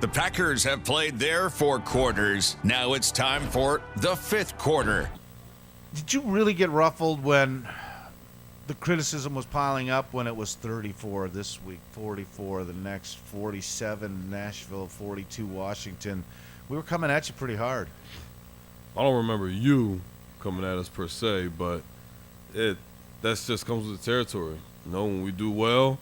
The Packers have played their 4 quarters. Now it's time for the 5th quarter. Did you really get ruffled when the criticism was piling up when it was 34 this week, 44 the next, 47 Nashville, 42 Washington? We were coming at you pretty hard. I don't remember you coming at us per se, but that's just comes with the territory. You know, when we do well,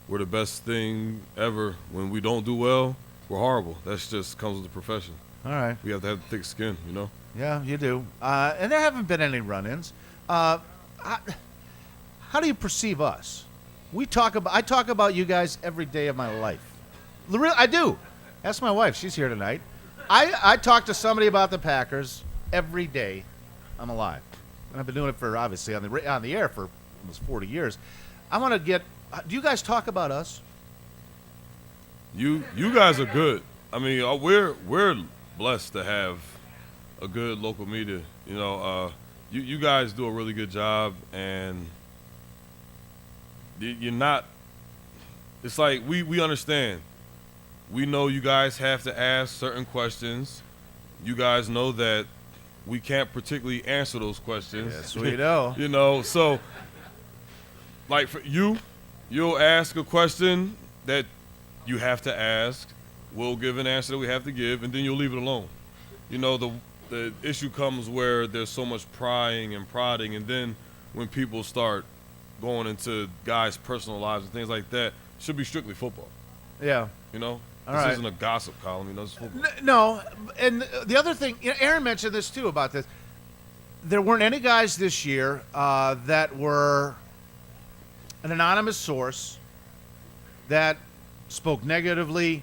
we're the best thing ever. When we don't do well, we're horrible. That's just comes with the profession. All right. We have to have thick skin, you know? Yeah, you do. And there haven't been any run-ins. How do you perceive us? I talk about you guys every day of my life. I do. Ask my wife. She's here tonight. I talk to somebody about the Packers every day I'm alive. And I've been doing it for, obviously, on the air for almost 40 years. I want to get – do you guys talk about us? You guys are good. I mean, we're blessed to have a good local media. You know, you guys do a really good job, and you're not. It's like we understand. We know you guys have to ask certain questions. You guys know that we can't particularly answer those questions. Yes, we know. You know, so like for you'll ask a question that you have to ask. We'll give an answer that we have to give, and then you'll leave it alone. You know, the issue comes where there's so much prying and prodding, and then when people start going into guys' personal lives and things like that, it should be strictly football. Yeah. You know? All this right. isn't a gossip column, you know, it's football. No, and the other thing, Aaron mentioned this too about this. There weren't any guys this year that were an anonymous source that spoke negatively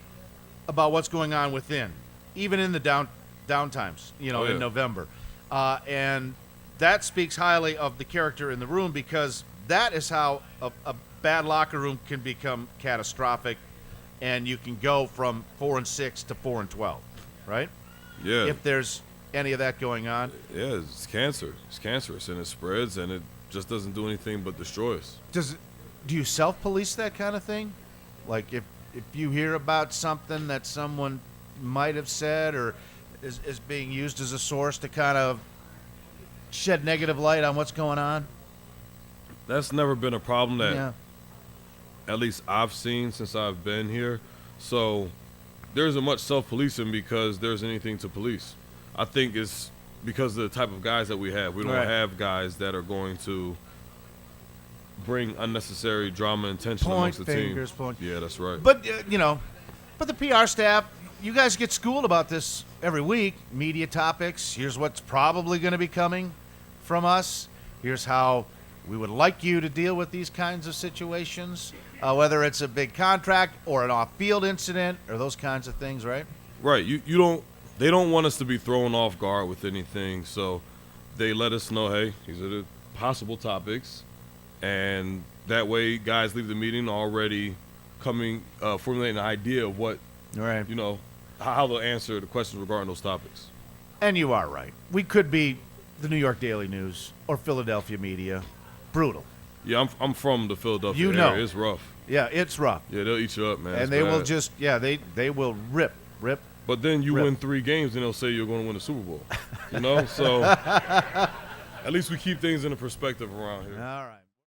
about what's going on within, even in the downtimes, in November. And that speaks highly of the character in the room, because that is how a bad locker room can become catastrophic, and you can go from 4-6 to 4-12, right? Yeah. If there's any of that going on. Yeah, it's cancer. It's cancerous, and it spreads, and it just doesn't do anything but destroy us. Do you self-police that kind of thing? Like if you hear about something that someone might have said or is being used as a source to kind of shed negative light on what's going on? That's never been a problem that Yeah. at least I've seen since I've been here. So there isn't much self-policing because there's anything to police. I think it's because of the type of guys that we have. We don't Right. have guys that are going to bring unnecessary drama and tension amongst the team. Point. Yeah, that's right. But, but the PR staff, you guys get schooled about this every week. Media topics. Here's what's probably going to be coming from us. Here's how we would like you to deal with these kinds of situations, whether it's a big contract or an off-field incident or those kinds of things, right? Right. They don't want us to be thrown off guard with anything, so they let us know, hey, these are the possible topics, and that way guys leave the meeting already formulating an idea of what, Right. how they'll answer the questions regarding those topics. And you are right. We could be the New York Daily News or Philadelphia media. Brutal. Yeah, I'm from the Philadelphia You know. area. It's rough. Yeah, it's rough. Yeah, they'll eat you up, man. And It's they will bad. just, they will rip. But then you rip. win 3 games, and they'll say you're going to win the Super Bowl. So at least we keep things in a perspective around here. All right.